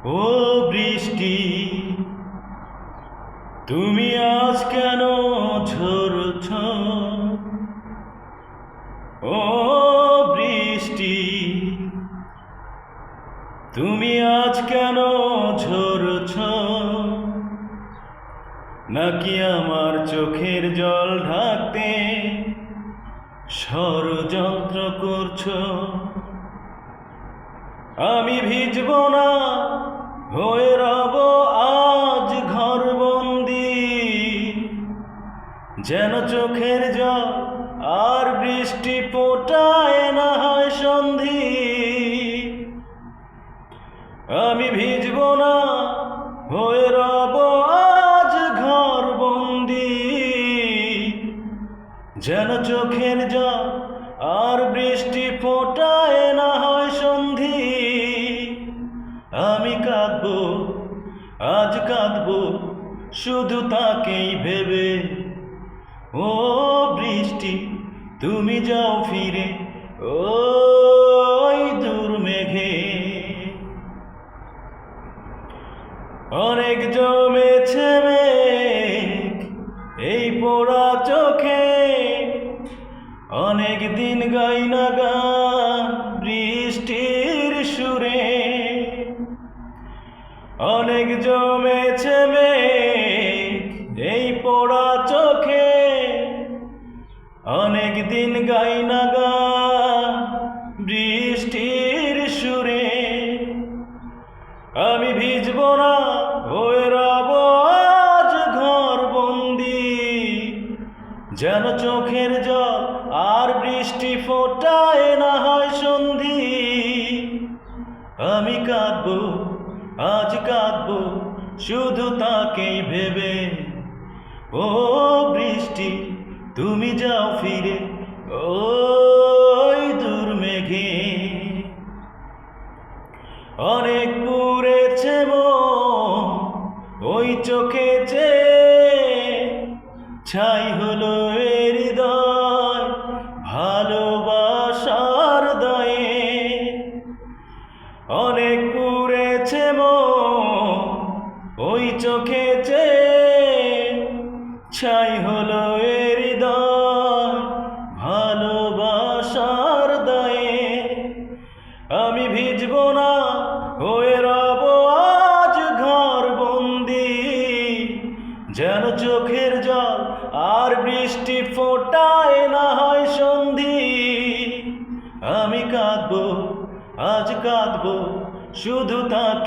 ও বৃষ্টি, তুমি আজ কেন ঝরছ? ও বৃষ্টি, তুমি আজ কেন ঝরছ? নাকি আমার চোখের জল ঢাকতে ষড়যন্ত্র করছো? আমি ভিজব না, হয়ে রব আজ ঘরবন্দি, যেন চোখের জল আর বৃষ্টি ফোটায় না হয় সন্ধি। আমি ভিজব না, হয়ে রব আজ ঘরবন্দি, যেন চোখের জল আর বৃষ্টি ফোটায় না হয় সন্ধি। আমি কাঁদবো, আজ কাঁদবো শুধু তাকেই ভেবে। ও বৃষ্টি, তুমি যাও ফিরে ওই দূর মেঘে। অনেক জমেছে মেঘ এই পোড়া চোখে, অনেক দিন গাই না গান বৃষ্টির সুরে। অনেক জমেছে মেঘ এই পোড়া চোখে, অনেক দিন গাই না গান বৃষ্টির সুরে। আমি ভিজব না, হয়ে রব আজ ঘরবন্দি, যেন চোখের জল আর বৃষ্টি ফোটায় না হয় সন্ধি। আমি কাঁদবো, আজ কাঁদবো শুধু তাকেই ভেবে। ও বৃষ্টি, তুমি যাও ফিরে ওই দূর মেঘে। অনেক পুড়েছে মন ওই চোখে চেয়ে, ছাই হলো হৃদয় ভালোবাসার দায়ে। অনেক পুড়েছে মন ওই চোখে চেয়ে, ছাই হলো হৃদয় ভালোবাসার দায়ে। আমি ভিজব না, হয়ে রব আজ ঘরবন্দি, যেন চোখের জল আর বৃষ্টি ফোটায় না হয় সন্ধি। আমি কাঁদবো, আজ কাঁদবো শুধু তাকে।